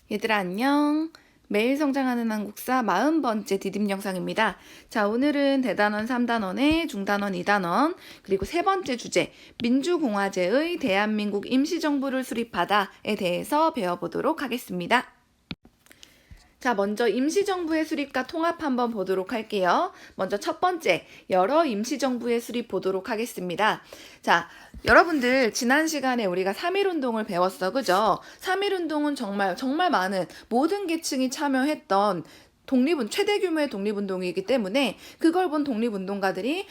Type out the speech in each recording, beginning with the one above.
얘들아 안녕. 매일 성장하는 한국사 40번째 디딤 영상입니다. 자, 오늘은 대단원 3단원의 중단원 2단원 그리고 세 번째 주제 민주공화제의 대한민국 임시정부를 수립하다에 대해서 배워보도록 하겠습니다. 자, 먼저 임시정부의 수립과 통합 한번 보도록 할게요. 먼저 첫 번째, 여러 임시정부의 수립 보도록 하겠습니다. 자, 여러분들 지난 시간에 우리가 3.1운동을 배웠어, 그죠? 3.1운동은 정말 많은 모든 계층이 참여했던 최대 규모의 독립운동이기 때문에 그걸 본 독립운동가들이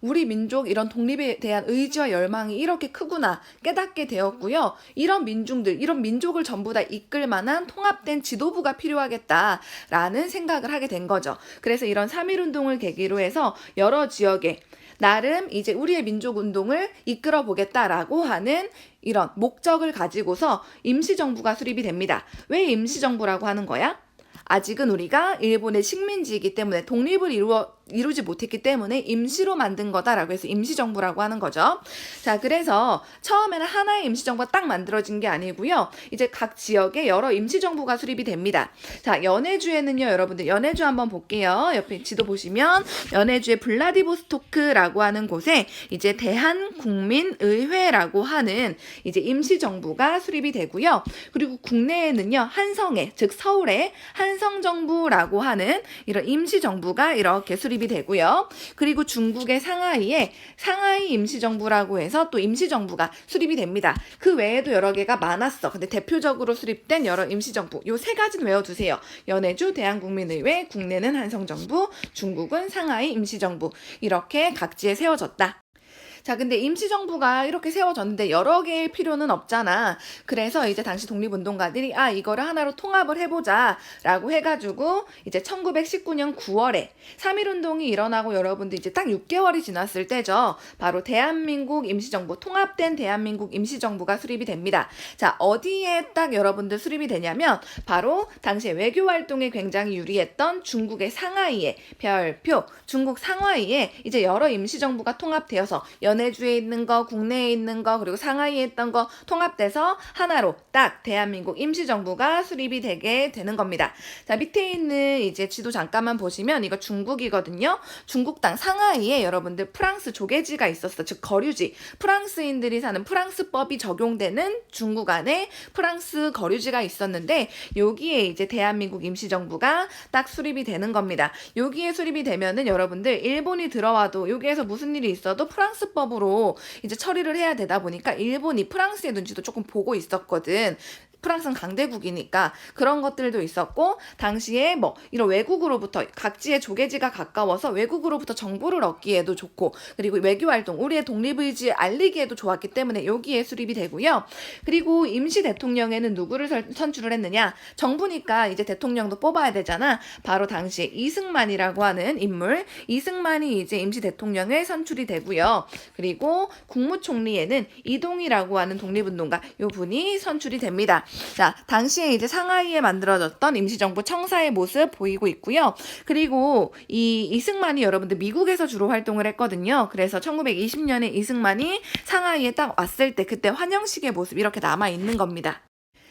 우리 민족 이런 독립에 대한 의지와 열망이 이렇게 크구나 깨닫게 되었고요. 이런 민족을 전부 다 이끌 만한 통합된 지도부가 필요하겠다라는 생각을 하게 된 거죠. 그래서 이런 3.1운동을 계기로 해서 여러 지역에 나름 이제 우리의 민족운동을 이끌어 보겠다라고 하는 이런 목적을 가지고서 임시정부가 수립이 됩니다. 왜 임시정부라고 하는 거야? 아직은 우리가 일본의 식민지이기 때문에 독립을 이루지 못했기 때문에 임시로 만든 거다라고 해서 임시정부라고 하는 거죠. 자, 그래서 처음에는 하나의 임시정부가 딱 만들어진 게 아니고요. 이제 각 지역에 여러 임시정부가 수립이 됩니다. 자, 연해주에는요, 여러분들 연해주 한번 볼게요. 옆에 지도 보시면 연해주의 블라디보스토크라고 하는 곳에 이제 대한국민의회라고 하는 이제 임시정부가 수립이 되고요. 그리고 국내에는요, 한성에, 즉 서울에 한성정부라고 하는 이런 임시정부가 이렇게 수립이 되고요. 그리고 중국의 상하이에 상하이 임시정부라고 해서 또 임시정부가 수립이 됩니다. 그 외에도 여러 개가 많았어. 근데 대표적으로 수립된 여러 임시정부 요 세 가지는 외워두세요. 연해주 대한국민의회, 국내는 한성정부, 중국은 상하이 임시정부 이렇게 각지에 세워졌다. 자, 근데 임시정부가 이렇게 세워졌는데 여러 개의 필요는 없잖아. 그래서 이제 당시 독립운동가들이 이거를 하나로 통합을 해보자 라고 해가지고 이제 1919년 9월에 3.1운동이 일어나고 여러분들 이제 딱 6개월이 지났을 때죠. 바로 대한민국 임시정부, 통합된 대한민국 임시정부가 수립이 됩니다. 자, 어디에 딱 여러분들 수립이 되냐면 바로 당시에 외교활동에 굉장히 유리했던 중국의 상하이에 별표, 중국 상하이에 이제 여러 임시정부가 통합되어서 연해주에 있는 거, 국내에 있는 거, 그리고 상하이에 있던 거 통합돼서 하나로 딱 대한민국 임시정부가 수립이 되게 되는 겁니다. 자, 밑에 있는 이제 지도 잠깐만 보시면 이거 중국이거든요. 중국 땅 상하이에 여러분들 프랑스 조계지가 있었어. 즉 거류지. 프랑스인들이 사는 프랑스법이 적용되는 중국 안에 프랑스 거류지가 있었는데 여기에 이제 대한민국 임시정부가 딱 수립이 되는 겁니다. 여기에 수립이 되면은 여러분들 일본이 들어와도 여기에서 무슨 일이 있어도 프랑스법으로 이제 처리를 해야 되다 보니까 일본이 프랑스의 눈치도 조금 보고 있었거든. 프랑스는 강대국이니까 그런 것들도 있었고 당시에 뭐 이런 외국으로부터 각지의 조계지가 가까워서 외국으로부터 정보를 얻기에도 좋고 그리고 외교활동 우리의 독립의지 알리기에도 좋았기 때문에 여기에 수립이 되고요. 그리고 임시 대통령에는 누구를 선출을 했느냐? 정부니까 이제 대통령도 뽑아야 되잖아. 바로 당시에 이승만이라고 하는 인물 이승만이 이제 임시 대통령에 선출이 되고요. 그리고 국무총리에는 이동희라고 하는 독립운동가 요 분이 선출이 됩니다. 자, 당시에 이제 상하이에 만들어졌던 임시정부 청사의 모습 보이고 있고요. 그리고 이 이승만이 여러분들 미국에서 주로 활동을 했거든요. 그래서 1920년에 이승만이 상하이에 딱 왔을 때 그때 환영식의 모습 이렇게 남아 있는 겁니다.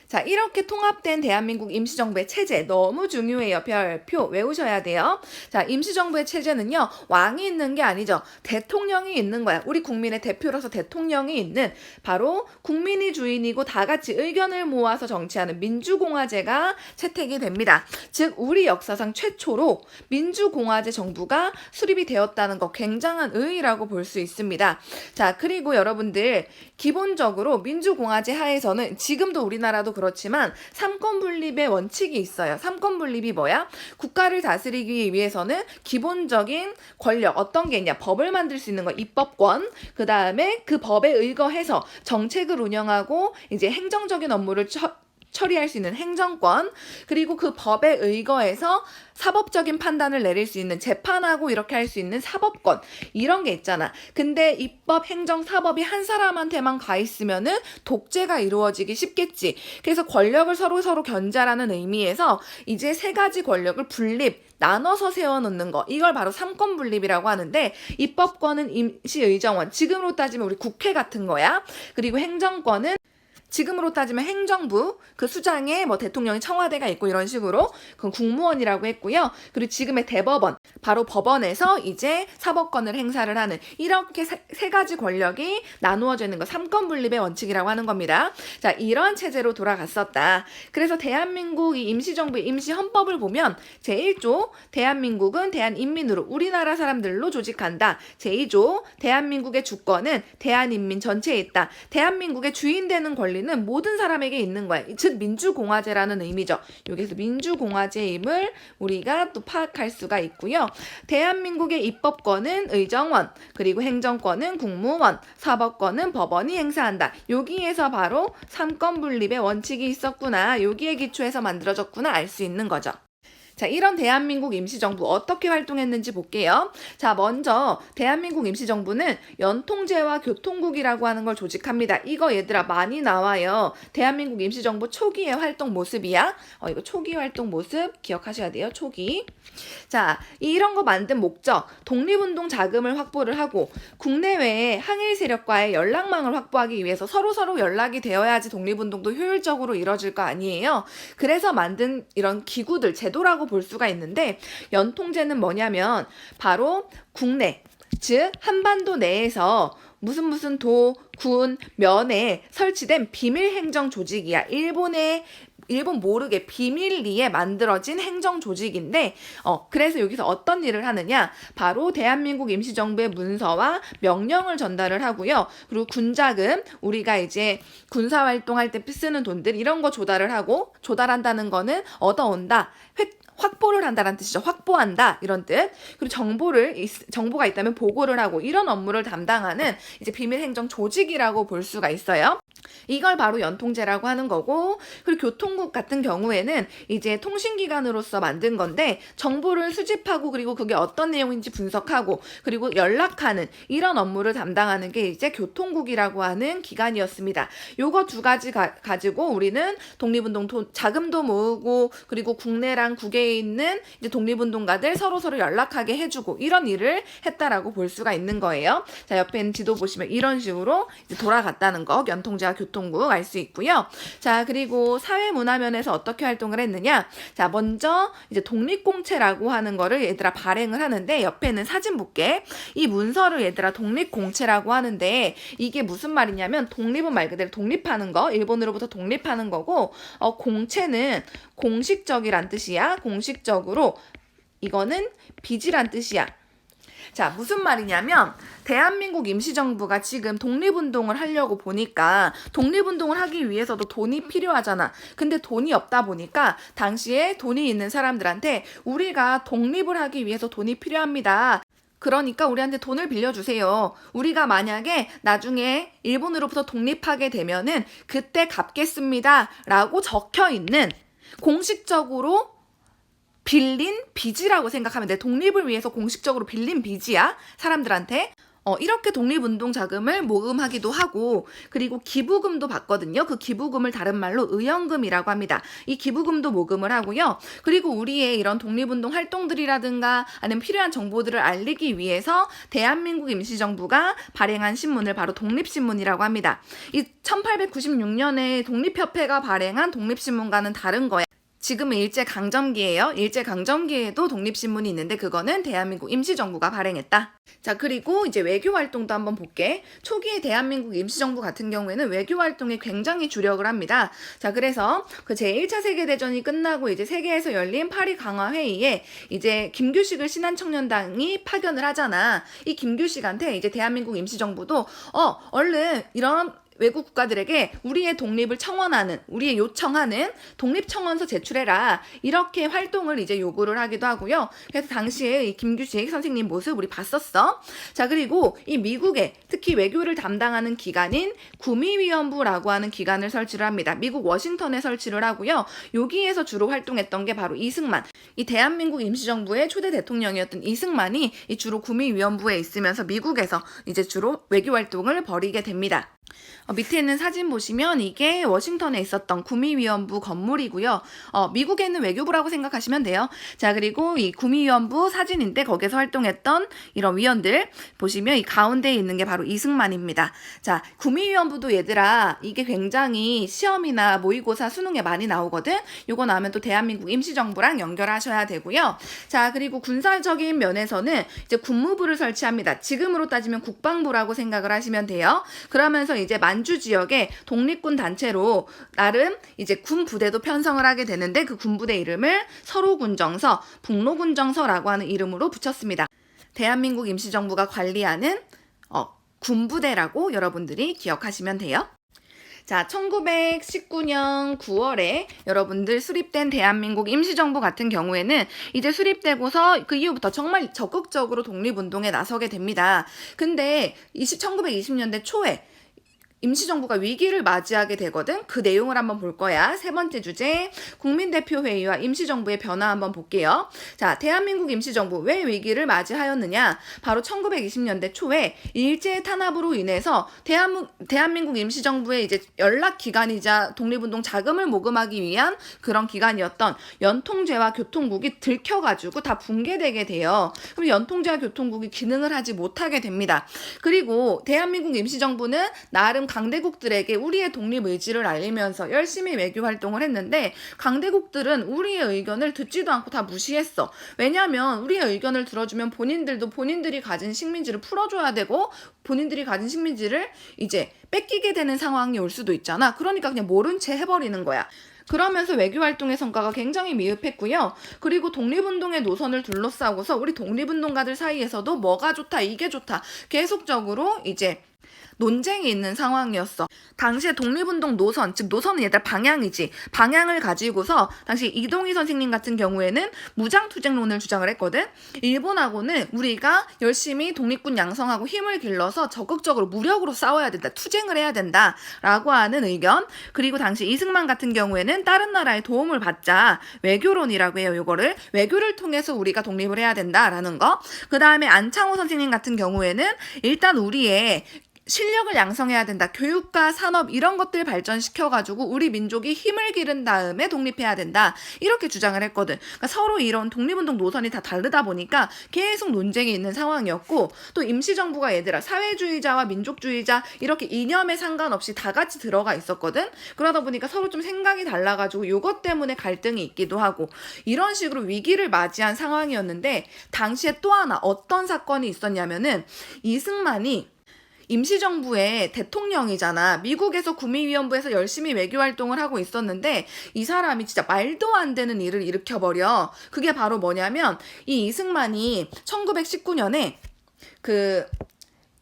자, 이렇게 통합된 대한민국 임시정부의 체제 너무 중요해요. 별표 외우셔야 돼요. 자, 임시정부의 체제는요. 왕이 있는 게 아니죠. 대통령이 있는 거야. 우리 국민의 대표로서 대통령이 있는 바로 국민이 주인이고 다 같이 의견을 모아서 정치하는 민주공화제가 채택이 됩니다. 즉 우리 역사상 최초로 민주공화제 정부가 수립이 되었다는 거 굉장한 의의라고 볼 수 있습니다. 자, 그리고 여러분들 기본적으로 민주공화제 하에서는 지금도 우리나라도 그렇지만 삼권분립의 원칙이 있어요. 삼권분립이 뭐야? 국가를 다스리기 위해서는 기본적인 권력 어떤 게 있냐? 법을 만들 수 있는 거 입법권. 그 다음에 그 법에 의거해서 정책을 운영하고 이제 행정적인 업무를 처리할 수 있는 행정권 그리고 그 법에 의거해서 사법적인 판단을 내릴 수 있는 재판하고 이렇게 할 수 있는 사법권 이런 게 있잖아. 근데 입법, 행정, 사법이 한 사람한테만 가 있으면은 독재가 이루어지기 쉽겠지. 그래서 권력을 서로 견제하라는 의미에서 이제 세 가지 권력을 나눠서 세워놓는 거 이걸 바로 삼권분립이라고 하는데 입법권은 임시의정원 지금으로 따지면 우리 국회 같은 거야. 그리고 행정권은 지금으로 따지면 행정부, 그 수장에 뭐 대통령이 청와대가 있고 이런 식으로 그 국무원이라고 했고요. 그리고 지금의 대법원, 바로 법원에서 이제 사법권을 행사를 하는 이렇게 세 가지 권력이 나누어져 있는 거 삼권 분립의 원칙이라고 하는 겁니다. 자, 이런 체제로 돌아갔었다. 그래서 대한민국 이 임시정부의 임시헌법을 보면 제1조 대한민국은 대한인민으로 우리나라 사람들로 조직한다. 제2조 대한민국의 주권은 대한인민 전체에 있다. 대한민국의 주인 되는 권리는 모든 사람에게 있는 거야. 즉 민주공화제라는 의미죠. 여기서 민주공화제임을 우리가 또 파악할 수가 있고요. 대한민국의 입법권은 의정원, 그리고 행정권은 국무원, 사법권은 법원이 행사한다. 여기에서 바로 삼권 분립의 원칙이 있었구나. 여기에 기초해서 만들어졌구나 알 수 있는 거죠. 자, 이런 대한민국 임시정부 어떻게 활동했는지 볼게요. 자, 먼저 대한민국 임시정부는 연통제와 교통국이라고 하는 걸 조직합니다. 이거 얘들아 많이 나와요. 대한민국 임시정부 초기의 활동 모습이야. 이거 초기 활동 모습 기억하셔야 돼요. 초기. 자, 이런 거 만든 목적, 독립운동 자금을 확보를 하고 국내외에 항일 세력과의 연락망을 확보하기 위해서 서로 연락이 되어야지 독립운동도 효율적으로 이뤄질 거 아니에요. 그래서 만든 이런 기구들, 제도라고 볼 수가 있는데 연통제는 뭐냐면 바로 국내, 즉 한반도 내에서 무슨 도, 군, 면에 설치된 비밀 행정 조직이야. 일본 모르게 비밀리에 만들어진 행정 조직인데 그래서 여기서 어떤 일을 하느냐, 바로 대한민국 임시정부의 문서와 명령을 전달을 하고요. 그리고 군자금, 우리가 이제 군사활동할 때 쓰는 돈들 이런 거 조달을 하고, 조달한다는 거는 얻어온다, 확보를 한다는 뜻이죠. 확보한다 이런 뜻. 그리고 정보가 있다면 보고를 하고 이런 업무를 담당하는 이제 비밀 행정 조직이라고 볼 수가 있어요. 이걸 바로 연통제라고 하는 거고, 그리고 교통국 같은 경우에는 이제 통신기관으로서 만든 건데 정보를 수집하고 그리고 그게 어떤 내용인지 분석하고 그리고 연락하는 이런 업무를 담당하는 게 이제 교통국이라고 하는 기관이었습니다. 요거 두 가지 가지고 우리는 독립운동 자금도 모으고 그리고 국내랑 국외에 있는 이제 독립운동가들 서로 연락하게 해주고 이런 일을 했다라고 볼 수가 있는 거예요. 자, 옆에 있는 지도 보시면 이런 식으로 이제 돌아갔다는 거, 연통제와 교통국 알 수 있고요. 자, 그리고 사회문화면에서 어떻게 활동을 했느냐. 자, 먼저 이제 독립공채라고 하는 거를 얘들아 발행을 하는데, 옆에는 사진 볼게. 이 문서를 얘들아 독립공채라고 하는데 이게 무슨 말이냐면 독립은 말 그대로 독립하는 거, 일본으로부터 독립하는 거고, 공채는 공식적이란 뜻이야. 공식적으로 이거는 빚이란 뜻이야. 자, 무슨 말이냐면 대한민국 임시정부가 지금 독립운동을 하려고 보니까 독립운동을 하기 위해서도 돈이 필요하잖아. 근데 돈이 없다 보니까 당시에 돈이 있는 사람들한테 우리가 독립을 하기 위해서 돈이 필요합니다. 그러니까 우리한테 돈을 빌려주세요. 우리가 만약에 나중에 일본으로부터 독립하게 되면은 그때 갚겠습니다 라고 적혀있는, 공식적으로 빌린 빚이라고 생각하면 돼. 독립을 위해서 공식적으로 빌린 빚이야, 사람들한테. 이렇게 독립운동 자금을 모금하기도 하고, 그리고 기부금도 받거든요. 그 기부금을 다른 말로 의연금이라고 합니다. 이 기부금도 모금을 하고요. 그리고 우리의 이런 독립운동 활동들이라든가 아니면 필요한 정보들을 알리기 위해서 대한민국 임시정부가 발행한 신문을 바로 독립신문이라고 합니다. 이 1896년에 독립협회가 발행한 독립신문과는 다른 거야. 지금은 일제강점기예요. 일제강점기에도 독립신문이 있는데 그거는 대한민국 임시정부가 발행했다. 자, 그리고 이제 외교활동도 한번 볼게. 초기에 대한민국 임시정부 같은 경우에는 외교활동에 굉장히 주력을 합니다. 자, 그래서 그 제1차 세계대전이 끝나고 이제 세계에서 열린 파리 강화회의에 이제 김규식을 신한청년당이 파견을 하잖아. 이 김규식한테 이제 대한민국 임시정부도 얼른 이런 외국 국가들에게 우리의 독립을 청원하는, 우리의 요청하는 독립청원서 제출해라. 이렇게 활동을 이제 요구를 하기도 하고요. 그래서 당시에 이 김규식 선생님 모습 우리 봤었어. 자, 그리고 이 미국에 특히 외교를 담당하는 기관인 구미위원부라고 하는 기관을 설치를 합니다. 미국 워싱턴에 설치를 하고요. 여기에서 주로 활동했던 게 바로 이승만. 이 대한민국 임시정부의 초대 대통령이었던 이승만이 이 주로 구미위원부에 있으면서 미국에서 이제 주로 외교 활동을 벌이게 됩니다. 밑에 있는 사진 보시면 이게 워싱턴에 있었던 구미위원부 건물이고요. 미국에 있는 외교부라고 생각하시면 돼요. 자, 그리고 이 구미위원부 사진인데 거기서 활동했던 이런 위원들 보시면 이 가운데에 있는 게 바로 이승만입니다. 자, 구미위원부도 얘들아 이게 굉장히 시험이나 모의고사 수능에 많이 나오거든. 요거 나오면 또 대한민국 임시정부랑 연결하셔야 되고요. 자, 그리고 군사적인 면에서는 이제 군무부를 설치합니다. 지금으로 따지면 국방부라고 생각을 하시면 돼요. 그러면서 이제 만주 지역에 독립군 단체로 나름 이제 군 부대도 편성을 하게 되는데 그 군부대 이름을 서로군정서, 북로군정서라고 하는 이름으로 붙였습니다. 대한민국 임시정부가 관리하는 군부대라고 여러분들이 기억하시면 돼요. 자, 1919년 9월에 여러분들 수립된 대한민국 임시정부 같은 경우에는 이제 수립되고서 그 이후부터 정말 적극적으로 독립운동에 나서게 됩니다. 근데 1920년대 초에 임시정부가 위기를 맞이하게 되거든. 그 내용을 한번 볼 거야. 세 번째 주제, 국민대표회의와 임시정부의 변화 한번 볼게요. 자, 대한민국 임시정부 왜 위기를 맞이하였느냐? 바로 1920년대 초에 일제 탄압으로 인해서 대한민국 임시정부의 이제 연락기관이자 독립운동 자금을 모금하기 위한 그런 기관이었던 연통제와 교통국이 들켜가지고 다 붕괴되게 돼요. 그럼 연통제와 교통국이 기능을 하지 못하게 됩니다. 그리고 대한민국 임시정부는 나름 강대국들에게 우리의 독립 의지를 알리면서 열심히 외교 활동을 했는데 강대국들은 우리의 의견을 듣지도 않고 다 무시했어. 왜냐하면 우리의 의견을 들어주면 본인들도 본인들이 가진 식민지를 풀어줘야 되고 본인들이 가진 식민지를 이제 뺏기게 되는 상황이 올 수도 있잖아. 그러니까 그냥 모른 채 해버리는 거야. 그러면서 외교활동의 성과가 굉장히 미흡했고요. 그리고 독립운동의 노선을 둘러싸고서 우리 독립운동가들 사이에서도 뭐가 좋다, 이게 좋다 계속적으로 이제 논쟁이 있는 상황이었어. 당시에 독립운동 노선, 즉 노선은 얘들 방향이지. 방향을 가지고서 당시 이동희 선생님 같은 경우에는 무장투쟁론을 주장을 했거든. 일본하고는 우리가 열심히 독립군 양성하고 힘을 길러서 적극적으로 무력으로 싸워야 된다. 투쟁을 해야 된다. 라고 하는 의견. 그리고 당시 이승만 같은 경우에는 다른 나라의 도움을 받자. 외교론이라고 해요. 요거를. 외교를 통해서 우리가 독립을 해야 된다라는 거. 그 다음에 안창호 선생님 같은 경우에는 일단 우리의 실력을 양성해야 된다. 교육과 산업 이런 것들 발전시켜가지고 우리 민족이 힘을 기른 다음에 독립해야 된다. 이렇게 주장을 했거든. 그러니까 서로 이런 독립운동 노선이 다 다르다 보니까 계속 논쟁이 있는 상황이었고 또 임시정부가 얘들아 사회주의자와 민족주의자 이렇게 이념에 상관없이 다 같이 들어가 있었거든. 그러다 보니까 서로 좀 생각이 달라가지고 이것 때문에 갈등이 있기도 하고 이런 식으로 위기를 맞이한 상황이었는데 당시에 또 하나 어떤 사건이 있었냐면은 이승만이 임시정부의 대통령이잖아. 미국에서 구미위원부에서 열심히 외교활동을 하고 있었는데 이 사람이 진짜 말도 안 되는 일을 일으켜버려. 그게 바로 뭐냐면 이 이승만이 1919년에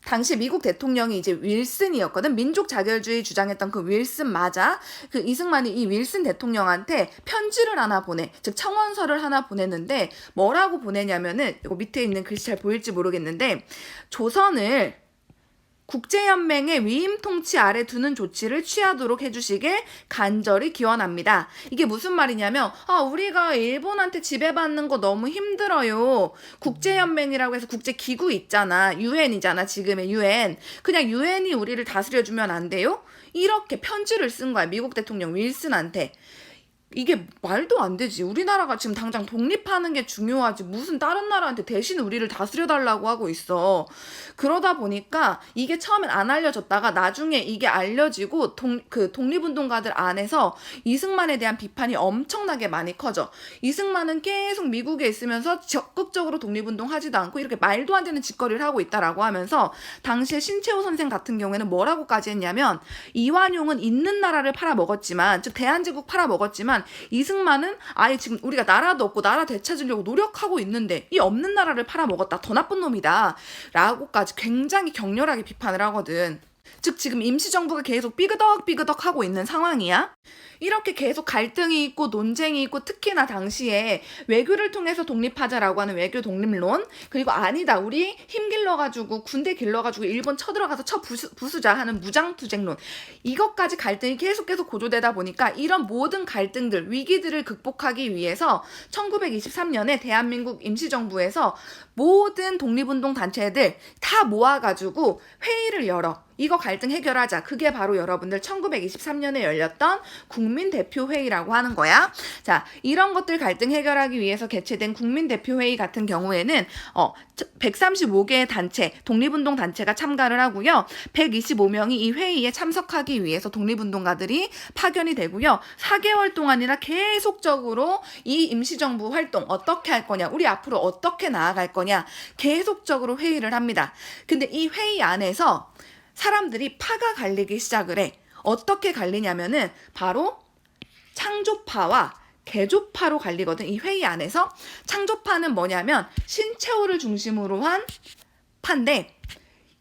당시 미국 대통령이 이제 윌슨이었거든. 민족 자결주의 주장했던 그 윌슨 맞아. 그 이승만이 이 윌슨 대통령한테 편지를 하나 보내. 즉 청원서를 하나 보냈는데 뭐라고 보내냐면은 이거 밑에 있는 글씨 잘 보일지 모르겠는데 조선을 국제연맹의 위임 통치 아래 두는 조치를 취하도록 해주시길 간절히 기원합니다. 이게 무슨 말이냐면 우리가 일본한테 지배받는 거 너무 힘들어요. 국제연맹이라고 해서 국제기구 있잖아. 유엔이잖아. 지금의 유엔. 그냥 유엔이 우리를 다스려주면 안 돼요? 이렇게 편지를 쓴 거야. 미국 대통령 윌슨한테. 이게 말도 안 되지. 우리나라가 지금 당장 독립하는 게 중요하지. 무슨 다른 나라한테 대신 우리를 다스려달라고 하고 있어. 그러다 보니까 이게 처음엔 안 알려졌다가 나중에 이게 알려지고 독립운동가들 안에서 이승만에 대한 비판이 엄청나게 많이 커져. 이승만은 계속 미국에 있으면서 적극적으로 독립운동 하지도 않고 이렇게 말도 안 되는 짓거리를 하고 있다라고 하면서 당시에 신채호 선생 같은 경우에는 뭐라고까지 했냐면 이완용은 있는 나라를 팔아먹었지만 즉 대한제국 팔아먹었지만 이승만은 아예 지금 우리가 나라도 없고 나라 되찾으려고 노력하고 있는데 이 없는 나라를 팔아먹었다. 더 나쁜 놈이다. 라고까지 굉장히 격렬하게 비판을 하거든. 즉 지금 임시정부가 계속 삐그덕 하고 있는 상황이야. 이렇게 계속 갈등이 있고 논쟁이 있고 특히나 당시에 외교를 통해서 독립하자라고 하는 외교 독립론 그리고 아니다 우리 힘 길러가지고 군대 길러가지고 일본 쳐들어가서 부수자 하는 무장투쟁론 이것까지 갈등이 계속 고조되다 보니까 이런 모든 갈등들 위기들을 극복하기 위해서 1923년에 대한민국 임시정부에서 모든 독립운동 단체들 다 모아가지고 회의를 열어. 이거 갈등 해결하자. 그게 바로 여러분들 1923년에 열렸던 국민대표회의라고 하는 거야. 자, 이런 것들 갈등 해결하기 위해서 개최된 국민대표회의 같은 경우에는 135개의 단체, 독립운동 단체가 참가를 하고요. 125명이 이 회의에 참석하기 위해서 독립운동가들이 파견이 되고요. 4개월 동안이나 계속적으로 이 임시정부 활동 어떻게 할 거냐, 우리 앞으로 어떻게 나아갈 거냐 계속적으로 회의를 합니다. 근데 이 회의 안에서 사람들이 파가 갈리기 시작을 해. 어떻게 갈리냐면은 바로 창조파와 개조파로 갈리거든. 이 회의 안에서 창조파는 뭐냐면 신채호를 중심으로 한 파인데,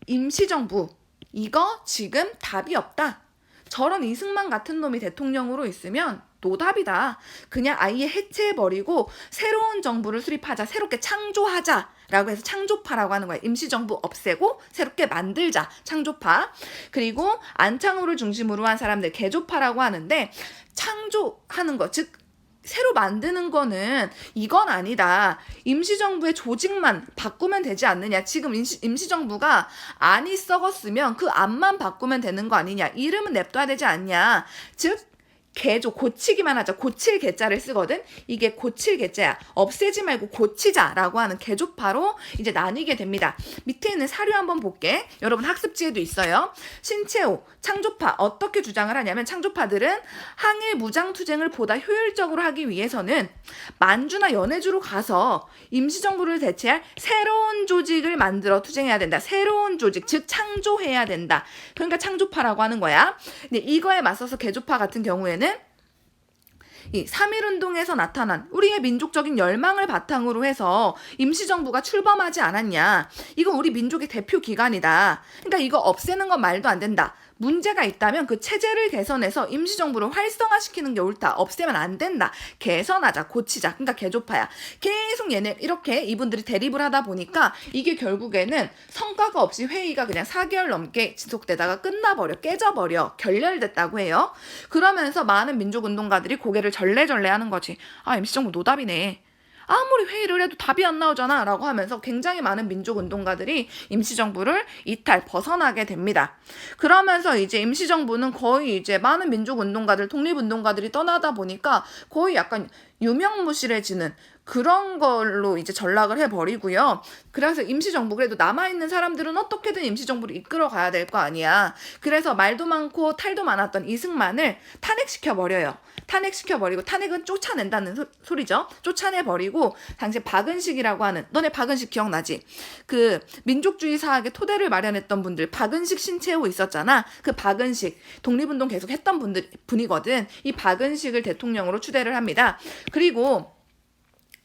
임시정부 이거 지금 답이 없다. 저런 이승만 같은 놈이 대통령으로 있으면 노답이다. 그냥 아예 해체해버리고 새로운 정부를 수립하자. 새롭게 창조하자. 라고 해서 창조파라고 하는 거야. 임시정부 없애고 새롭게 만들자. 창조파. 그리고 안창호를 중심으로 한 사람들 개조파라고 하는데, 창조하는 거, 즉 새로 만드는 거는 이건 아니다. 임시정부의 조직만 바꾸면 되지 않느냐. 지금 임시정부가 안이 썩었으면 그 안만 바꾸면 되는 거 아니냐. 이름은 냅둬야 되지 않냐. 즉 개조, 고치기만 하자. 고칠 개자를 쓰거든. 이게 고칠 개자야. 없애지 말고 고치자라고 하는 개조파로 이제 나뉘게 됩니다. 밑에 있는 사료 한번 볼게. 여러분 학습지에도 있어요. 신채호, 창조파 어떻게 주장을 하냐면, 창조파들은 항일 무장투쟁을 보다 효율적으로 하기 위해서는 만주나 연해주로 가서 임시정부를 대체할 새로운 조직을 만들어 투쟁해야 된다. 새로운 조직, 즉 창조해야 된다. 그러니까 창조파라고 하는 거야. 근데 이거에 맞서서 개조파 같은 경우에는 이 3.1운동에서 나타난 우리의 민족적인 열망을 바탕으로 해서 임시정부가 출범하지 않았냐. 이거 우리 민족의 대표 기관이다. 그러니까 이거 없애는 건 말도 안 된다. 문제가 있다면 그 체제를 개선해서 임시정부를 활성화시키는 게 옳다. 없애면 안 된다. 개선하자, 고치자. 그러니까 개조파야. 계속 얘네 이렇게 이분들이 대립을 하다 보니까 이게 결국에는 성과가 없이 회의가 그냥 4개월 넘게 지속되다가 끝나버려, 깨져버려, 결렬됐다고 해요. 그러면서 많은 민족운동가들이 고개를 절레절레 하는 거지. 아, 임시정부 노답이네. 아무리 회의를 해도 답이 안 나오잖아 라고 하면서 굉장히 많은 민족운동가들이 임시정부를 이탈, 벗어나게 됩니다. 그러면서 이제 임시정부는 거의 이제 많은 민족운동가들, 독립운동가들이 떠나다 보니까 거의 약간 유명무실해지는 그런 걸로 이제 전락을 해버리고요. 그래서 임시정부, 그래도 남아있는 사람들은 어떻게든 임시정부를 이끌어 가야 될 거 아니야. 그래서 말도 많고 탈도 많았던 이승만을 탄핵시켜버려요. 탄핵시켜버리고, 탄핵은 쫓아낸다는 소리죠. 쫓아내버리고, 당시 박은식이라고 하는, 너네 박은식 기억나지? 그 민족주의 사학의 토대를 마련했던 분들, 박은식, 신채호 있었잖아. 그 박은식, 독립운동 계속 했던 분이거든. 이 박은식을 대통령으로 추대를 합니다. 그리고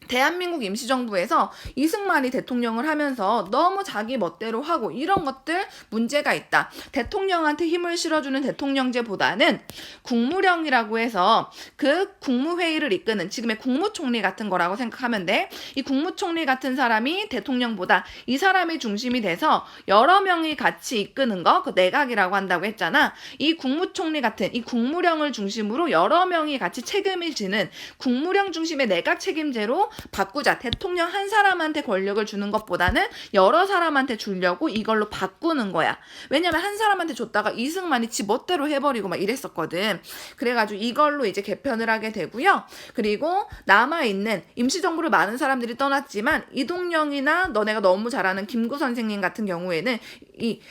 대한민국 임시정부에서 이승만이 대통령을 하면서 너무 자기 멋대로 하고 이런 것들 문제가 있다. 대통령한테 힘을 실어주는 대통령제보다는 국무령이라고 해서 그 국무회의를 이끄는 지금의 국무총리 같은 거라고 생각하면 돼. 이 국무총리 같은 사람이 대통령보다 이 사람이 중심이 돼서 여러 명이 같이 이끄는 거, 그 내각이라고 한다고 했잖아. 이 국무총리 같은 이 국무령을 중심으로 여러 명이 같이 책임을 지는 국무령 중심의 내각 책임제로 바꾸자. 대통령 한 사람한테 권력을 주는 것보다는 여러 사람한테 주려고 이걸로 바꾸는 거야. 왜냐면 한 사람한테 줬다가 이승만이 지 멋대로 해버리고 막 이랬었거든. 그래가지고 이걸로 이제 개편을 하게 되고요. 그리고 남아있는 임시정부를 많은 사람들이 떠났지만 이동영이나 너네가 너무 잘 아는 김구 선생님 같은 경우에는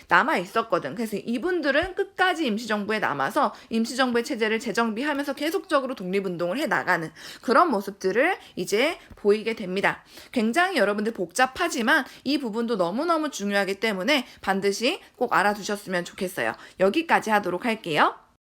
남아있었거든. 그래서 이분들은 끝까지 임시정부에 남아서 임시정부의 체제를 재정비하면서 계속적으로 독립운동을 해나가는 그런 모습들을 이제 보이게 됩니다. 굉장히 여러분들 복잡하지만 이 부분도 너무너무 중요하기 때문에 반드시 꼭 알아두셨으면 좋겠어요. 여기까지 하도록 할게요.